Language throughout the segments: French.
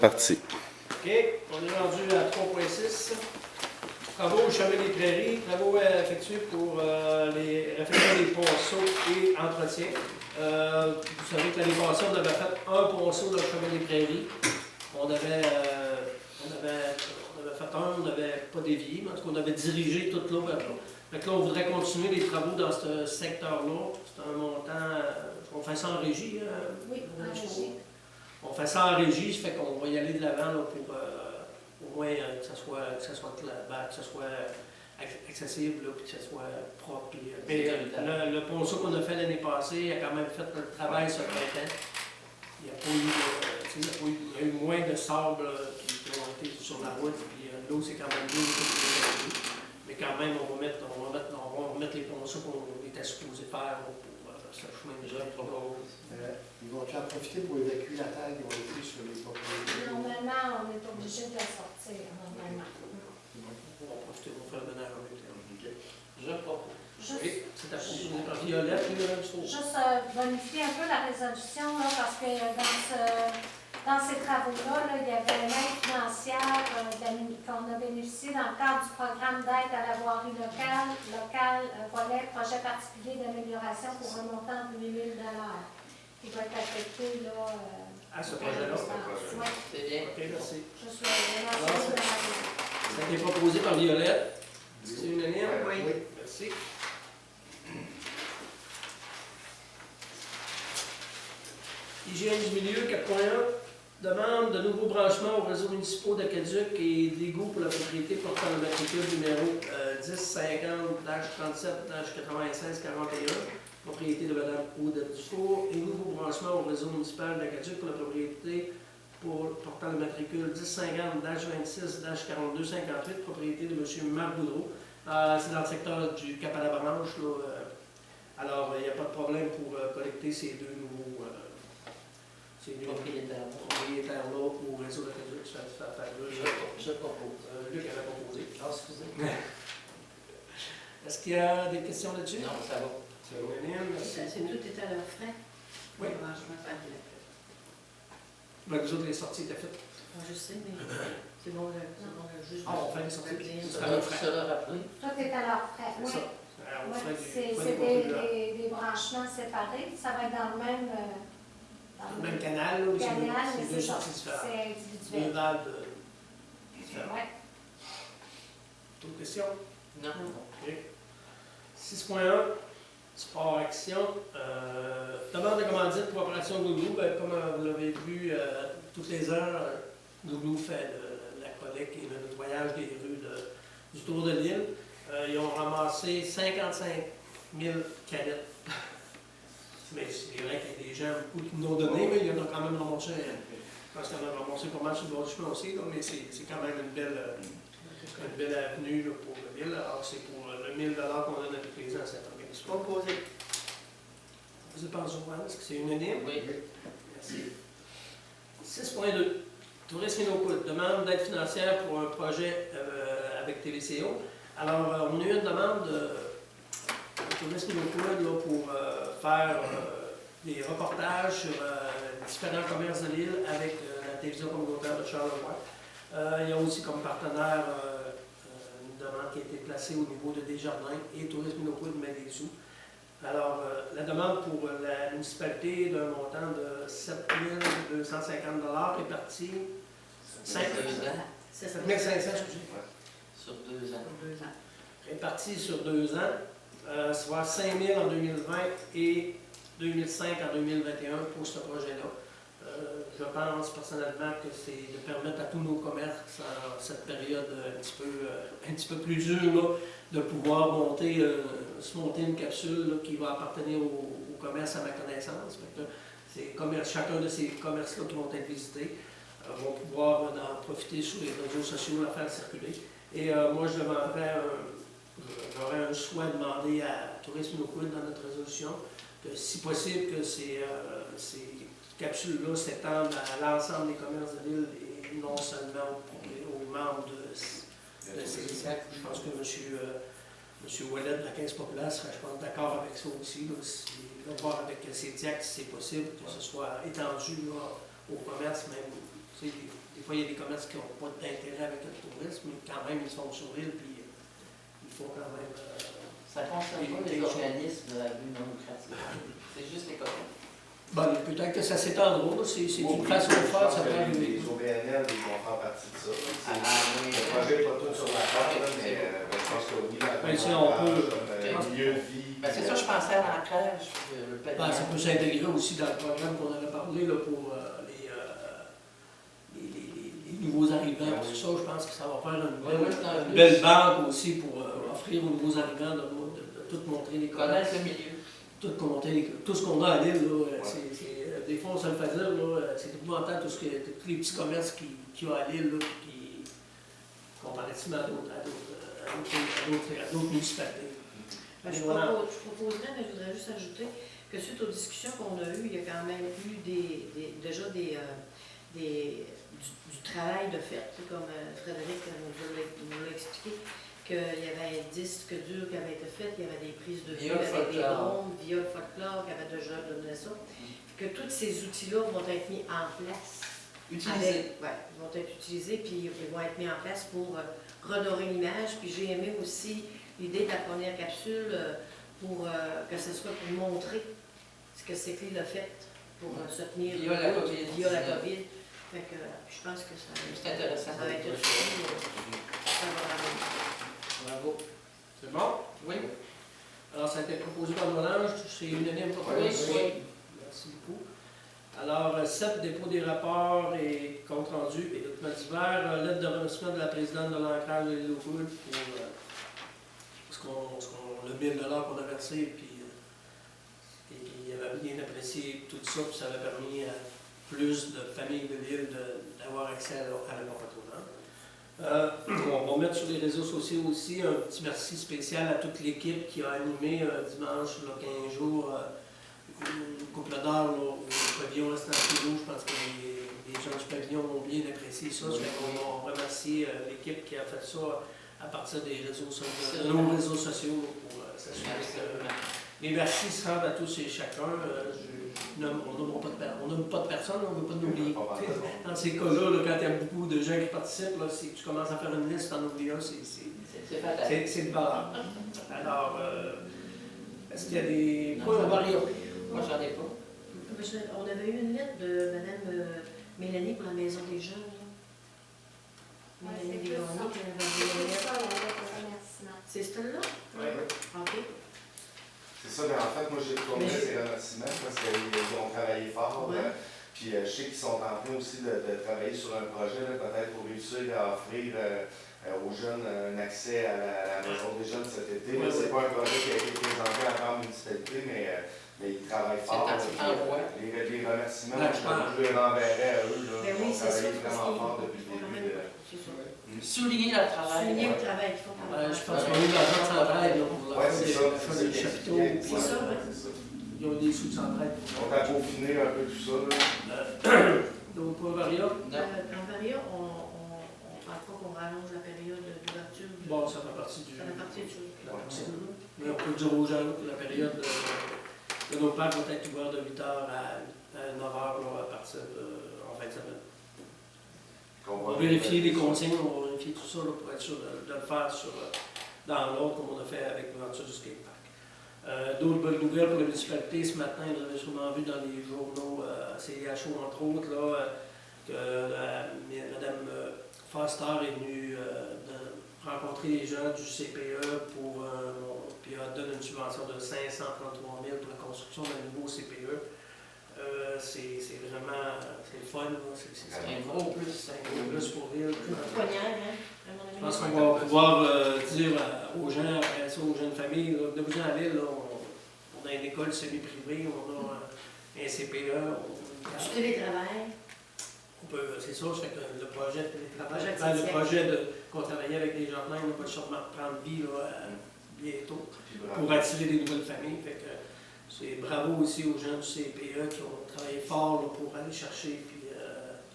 Parti. OK, on est rendu à 3.6. Travaux au chemin des Prairies, travaux effectués pour les réfections des ponceaux et entretien. Vous savez que l'année passée, on avait fait un ponceau dans le chemin des Prairies. On avait fait un, on n'avait pas dévié, mais en tout cas, on avait dirigé toute l'eau vers là. Donc là, on voudrait continuer les travaux dans ce secteur-là. C'est un montant, on fait ça en régie. Oui, en régie. On fait ça en régie, ça fait qu'on va y aller de l'avant là, pour au moins que ça soit accessible, là, puis que ça soit propre. Puis, le ponceau qu'on a fait l'année passée a quand même fait notre travail ce printemps. Il y a eu moins de sable qui ont été sur la route, puis l'eau c'est quand même bien. Mais quand même, on va remettre les ponceaux qu'on était supposé faire pour ce chemin de jeu. Ils vont en profiter pour évacuer la terre qui va être sur les propriétés. Normalement, on est obligé de la sortir, normalement. On va profiter pour faire le ménage en même temps. Je propose. Oui, c'est approuvé par Violette, Juste bonifier un peu la résolution, là, parce que dans ces travaux-là, là, il y avait une aide financière qu'on a bénéficié dans le cadre du programme d'aide à la voirie locale, volet projet particulier d'amélioration pour un montant de 8 000 qui va être affecté là, à ce projet-là. Oui. C'est bien. OK, merci. Juste l'ensemble de la résolution. Ça a été proposé par Violette. C'est unanime? Oui. Merci. Hygiène du milieu, 4.1. Demande de nouveaux branchements aux réseaux municipaux d'Aqueduc et d'égouts pour la propriété portant le matricule numéro 1050-37-9641, propriété de Mme Odette Dufour, et nouveaux branchements au réseau municipal d'Aqueduc pour la propriété portant le matricule 1050-26-4258, propriété de M. Marc Boudreau. C'est dans le secteur du Cap-à-la-Branche. Alors, il n'y a pas de problème pour collecter ces deux nouveaux propriétaires-là au réseau d'Aqueduc. Ça fait Je propose. Luc avait proposé. Ah, excusez. Est-ce qu'il y a des questions là-dessus? Non, ça va. C'est unanime, merci. C'est tout est à leurs frais. Oui. Le rangement par la. Ben, vous autres, les sorties étaient faites. Je sais, mais c'est bon, le juge. Ah, on fait des sorties. C'est Ça va Tu faire. seras rappelé. Tout est à leur frais, C'est oui. ça. Alors, on Oui, ferait c'est des branchements séparés. Ça va être dans le même, le même canal, là, mais canal, c'est mais deux c'est ça. sorties différentes. C'est Deux individuel. valves différentes. Ouais. D'autres questions? Non. OK. 6.1, sport action. Demande de commandite pour Opération Glouglou. Ben, comme vous l'avez vu, toutes les heures, Glouglou fait la collecte et le nettoyage des rues du tour de l'île. Ils ont ramassé 55 000 canettes. Mais c'est vrai qu'il y a des gens beaucoup qui nous ont donné, mais il y en a quand même ramassé. Je pense qu'il y en a ramassé pas mal sur le bord du chemin aussi, donc, mais c'est quand même une belle avenue là, pour la ville. Alors, c'est pour le 1 000 qu'on donne à tous les ans à cet organisme. Proposé. Vous êtes pensé, est-ce que c'est unanime? Oui. Merci. 6.2. Tourisme Innocoute. Demande d'aide financière pour un projet avec TVCO. Alors, on a eu une demande de Tourisme Innocoute pour faire des reportages sur différents commerces de l'île avec la télévision communautaire de Charlevoix. Il y a aussi comme partenaire une demande qui a été placée au niveau de Desjardins et Tourisme Innocoute met des sous. Alors, la demande pour la municipalité d'un montant de 7 250 réparti 7 500, excusez. Sur 2 ans. Réparti sur 2 ans, soit 5 000 en 2020 et 2 500 en 2021 pour ce projet-là. Je pense personnellement que c'est de permettre à tous nos commerces en cette période un petit peu plus dure là, de pouvoir se monter une capsule là, qui va appartenir au commerce à ma connaissance. Chacun de ces commerces-là qui vont être visités vont pouvoir en profiter sur les réseaux sociaux, la faire circuler. Et moi, j'aurais un souhait de demander à Tourisme Innocoute dans notre résolution que, si possible, que ces capsules-là s'étendent à l'ensemble des commerces de l'île et non seulement aux membres de ces cercles. Je pense que M. Ouellet de la Caisse populaire serait, je pense, d'accord avec ça aussi. Là, voir avec ces diacres si c'est possible que ce soit étendu là, au commerce, même des des fois, il y a des commerces qui n'ont pas d'intérêt avec le tourisme, mais quand même, ils sont sur l'île, puis il faut quand même... Ça ne concerne pas les organismes à but non lucratif. C'est juste les commerces. Bon, peut-être que ça s'étendra, c'est une façon de faire, ça peut arriver. Les OBNL, ils vont faire partie de ça. Oui. Le projet n'est pas tout sur la table, mais je pense que oui, Mais si on peut... milieu de vie. Ben, c'est ça, je pensais à l'ancrage, le Ben, ça peut s'intégrer aussi dans le programme qu'on avait parlé là, pour les nouveaux arrivants, tout ça. Je pense que ça va faire une belle banque aussi pour offrir aux nouveaux arrivants de tout montrer les connaître commerces. le milieu. Tout ce qu'on a à l'île, des fois on se le fait dire, c'est épouvantable tous les petits commerces qu'il y a à l'île, comparativement à d'autres municipalités. Ben, je proposerais, mais je voudrais juste ajouter que suite aux discussions qu'on a eues, il y a quand même eu déjà du travail de fait, comme Frédéric nous l'a expliqué, qu'il y avait un disque dur qui avait été fait, il y avait des prises de vue avec des bombes, via le folklore qui avait déjà donné ça. Que tous ces outils-là vont être mis en place. Utilisés. Oui, ils vont être utilisés, puis ils vont être mis en place pour redorer l'image. Puis j'ai aimé aussi l'idée de la première capsule pour que ce soit pour montrer ce que c'est que l'île a fait pour se tenir via la COVID. Via la COVID. Fait que je pense que ça C'est intéressant. va être aussi favorable. Bravo. C'est bon? Oui. Alors, ça a été proposé par Molange, c'est unanime pour Oui. Merci beaucoup. Alors, 7, dépôt des rapports et comptes rendus et documents divers, lettre de remerciement de la présidente de l'ancrage de l'île aux Coudes pour le 1000 $ qu'on a versé, puis il avait bien apprécié tout ça, puis ça avait permis à plus de familles de l'île d'avoir accès à la patronale. On va mettre sur les réseaux sociaux aussi un petit merci spécial à toute l'équipe qui a animé dimanche, 15 jours, une couple d'heures au pavillon Estampillo. Je pense que les gens du pavillon ont bien apprécié ça. On remercie l'équipe qui a fait ça à partir des réseaux sociaux, de nos réseaux sociaux pour s'assurer que les merci se rendent à tous et chacun. On nomme pas de personne, on ne veut pas l'oublier. Dans ces cas-là, quand il y a beaucoup de gens qui participent, si tu commences à faire une liste, t'en oublies un, c'est de valeur. Alors, est-ce qu'il y a des points variables? Moi, j'en ai pas. On avait eu une lettre de Mme Mélanie pour la Maison des Jeunes. Mélanie Desgagnés, qui avait envoyé une lettre. C'est celle-là? Oui. OK. C'est ça, mais en fait, moi j'ai tourné ces remerciements parce qu'ils ont travaillé fort. Ouais. Puis je sais qu'ils sont en train aussi de travailler sur un projet, peut-être pour réussir à offrir aux jeunes un accès à la maison des jeunes cet été. Ouais, c'est pas un projet qui a été présenté à la municipalité, mais ils travaillent fort. Les remerciements, je les renverrai à eux. Ben oui, ils ont c'est ça. travaillé vraiment fort depuis le début. Souligner leur travail. Souligner le travail qu'ils font. Je pense qu'on a eu de l'argent de centraide pour Ouais, c'est ça. des chapiteaux. C'est ça, oui. Ils ont des sous de centraide. On a peaufiné un peu tout ça. Donc, pour Varia, Dans Varia, on ne pense pas qu'on rallonge la période d'ouverture. bon, ça fait partie du. Ça fait partie du jeu. Mais on peut dire aux gens que la période de nos parcs va être ouverte de 8h à 9h à partir en fin de semaine. On va vérifier les consignes, on va vérifier tout ça là, pour être sûr de le faire dans l'ordre comme on a fait avec l'ouverture du skatepark. D'autres bonnes nouvelles pour la municipalité ce matin, vous avez sûrement vu dans les journaux, CIHO entre autres, là, que Mme Foster est venue rencontrer les gens du CPE puis elle donne une subvention de 533 000 pour la construction d'un nouveau CPE. C'est vraiment le fun. C'est un gros plus. C'est un gros plus pour l'île. Poignard, hein? Je pense qu'on va pouvoir dire aux gens, après ça, aux jeunes familles, de vous à l'île, on a une école semi-privée, on a un CPE. Du télétravail. C'est ça, c'est que le projet de télétravail, le projet qu'on travaillait avec des jardins, on va sûrement prendre vie bientôt pour attirer des nouvelles familles. Fait que, c'est bravo aussi aux gens du CPE qui ont travaillé fort là, pour aller chercher et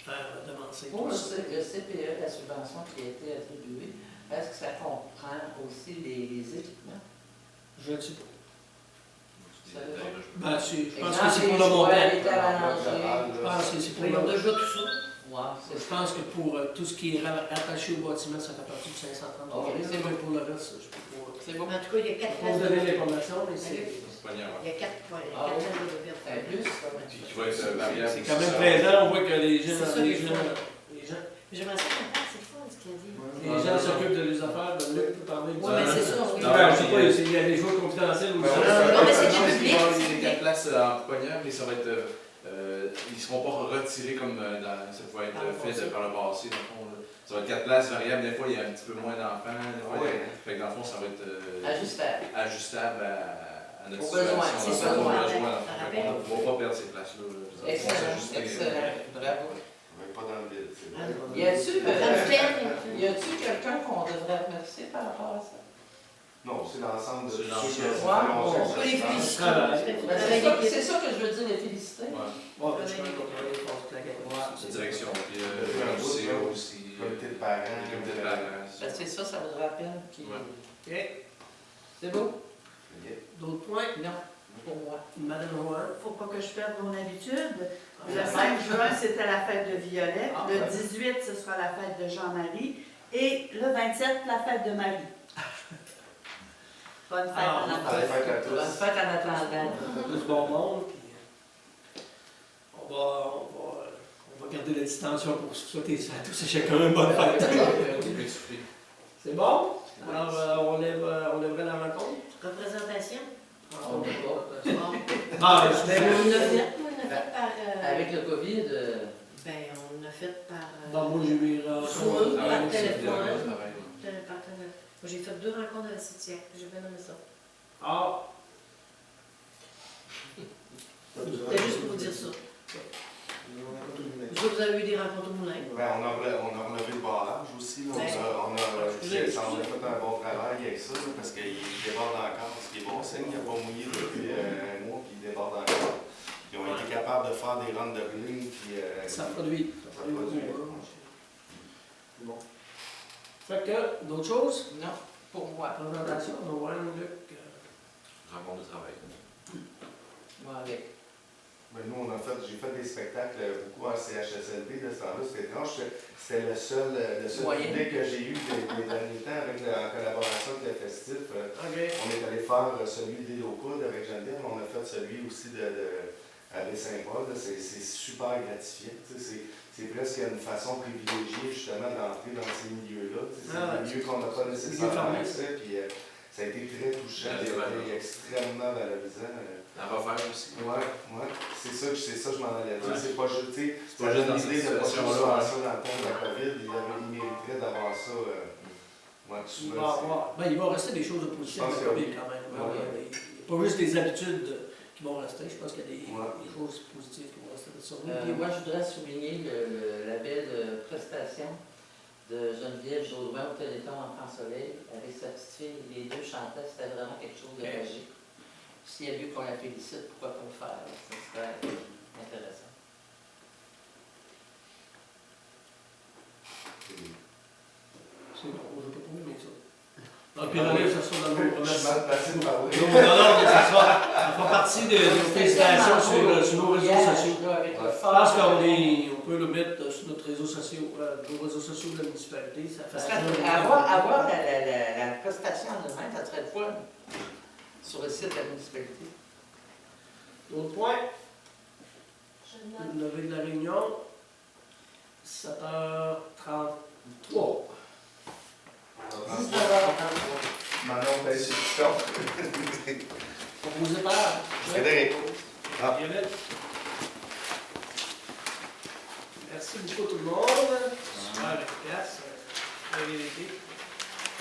faire devancer Pour tout le ça. CPE, la subvention qui a été attribuée, est-ce que ça comprend aussi les équipements? Je ne sais pas. Ça veut dire- Ben, je pense que Exemple, c'est pour les le montant. jouets, les tables à manger. Je pense que c'est pour Ils le ont montant. déjà tout ça. Wow, Je pense que pour tout ce qui est rattaché au bâtiment, ça fait partie du 530 Ok, c'est bon. Pour le reste, je peux pas. c'est bon. En tout cas, il y a Je 4 peux pas vous donner l'information, mais c'est Il y a 4 Ah, oui. années de perte. Plus. Puis qui va être variable. c'est quand même présent. On voit que les gens, C'est ça les qu'il gens, faut. les gens, J'aimerais ça qu'on parle, c'est fun ce qu'il a dit. les gens s'occupent de les affaires. Luc peut parler de Oui, mais c'est ça, oui. Non, je sais pas, il y a des choses confidentielles aussi. Non, mais c'est juste public, c'est les public. 4 places en pouponnière, mais ça va être. Ils ne seront pas retirés comme ça pouvait être fait par le passé. Dans le fond, là. Ça va être 4 places variables. Des fois, il y a un petit peu moins d'enfants. Des fois, fait que dans le fond, ça va être ajustable à notre Au situation. besoin, c'est ça. ça, Au ouais. besoin. Ça On rappelle. ne va pas perdre ces places-là. On va Excellent, s'ajuster. excellent. Bravo. Mais pas dans le vide. C'est vrai. Y a-tu Dans y a-tu quelqu'un qu'on devrait remercier par rapport à ça? Non, c'est l'ensemble de C'est tous ceux qui l'ensemble. ont On peut les féliciter. C'est ça que je veux dire, les féliciter. Ouais. Bon, ben, je pense qu'on va aller faire toute la gamme. La direction. Puis le CEO aussi. Comité de parents. Le comité de parents. Ben, c'est ça, ça vaudra la peine. Puis... OK. C'est beau? D'autres points? Non, pour moi. Madame Rouen. Faut pas que je perde mon habitude. Le Ah, 5 juin, c'était la fête de Violette. Ah, Le ouais. 18, ce sera la fête de Jean-Marie. Et le 27, la fête de Marie. Bonne fête Ah, à la Bonne fête à Bonne tous. fête en attendant. Plus bon monde. Puis, on va garder la distension pour souhaiter à tous et chacun une bonne fête. C'est bon? Alors, on lèverait la rencontre. Représentation. On est pas. Ah, Ben, on l'a fait, par. Avec le COVID, Ben, on l'a fait par. Bon, moi, j'ai eu Zoom, Ah, par oui, c'est téléphone. bien, pareil. Par téléphone. Moi, j'ai fait 2 rencontres à la Citière. J'ai bien aimé ça. Ah, C'était juste pour vous dire ça. Vous autres, vous avez eu des rencontres au moulin. Ben, on a relevé le barrage aussi. Là. On a fait un bon travail avec ça là, parce qu'il déborde encore. Ce qui est bon, c'est qu'il n'a pas mouillé depuis un mois puis il déborde encore. Ils ont été capables de faire des runs de blé. ça produit. Ça produit. Bon. Fait que, d'autres choses? non, pour moi. Présentation, Rouen, Luc. Rencontre de travail. Moi avec. Ben, nous, j'ai fait des spectacles beaucoup en CHSLD de ce temps-là. C'était étrange. C'était le seul Moyen. idée que j'ai eu des derniers temps en collaboration avec le festif. OK. On est allé faire celui de l'île aux Poudres avec Geneviève, on a fait celui aussi à Baie-Saint-Paul. C'est super gratifiant. C'est presque une façon privilégiée justement d'entrer dans ces milieux-là. C'est des milieux qu'on n'a pas nécessairement accès. Puis, ça a été très touchant, et extrêmement valorisant. À refaire aussi. Ouais. C'est ça que je m'en allais dire. C'est pas juste, C'est pas juste dans cette l'idée de pas juste faire situation-là. ça dans le temps de la COVID. Il mériterait d'avoir ça. Il va rester des choses positives Je pense à que COVID oui. quand même. Ouais. Il n'y a pas juste des habitudes qui vont rester. Je pense qu'il y a des Ouais. choses positives qui vont rester de ça. Moi, je voudrais souligner la belle prestation de Geneviève Jodoin au Téléthon Enfant Soleil avec sa petite fille. Les deux chantaient, c'était vraiment quelque chose de magique. S'il y a lieu qu'on la félicite, pourquoi pas le faire? Ça serait intéressant. C'est bon, je ne peux pas aimer ça. Donc, puis là, ça sera dans le Je suis mal placé de parler. Non, mais ça fera partie de nos félicitations sur nos réseaux sociaux. Je pense qu'on peut le mettre sur notre réseau social, nos réseaux sociaux de la municipalité. Ça fait Avoir la prestation en elle-même, ça serait le fun sur le site de la municipalité. D'autres points? Je note. Levé de la réunion, 7h33. 19h33. Manon, t'as sur le Proposé par Frédéric. Violette. Merci beaucoup tout le monde. Super efficace. Très bien été.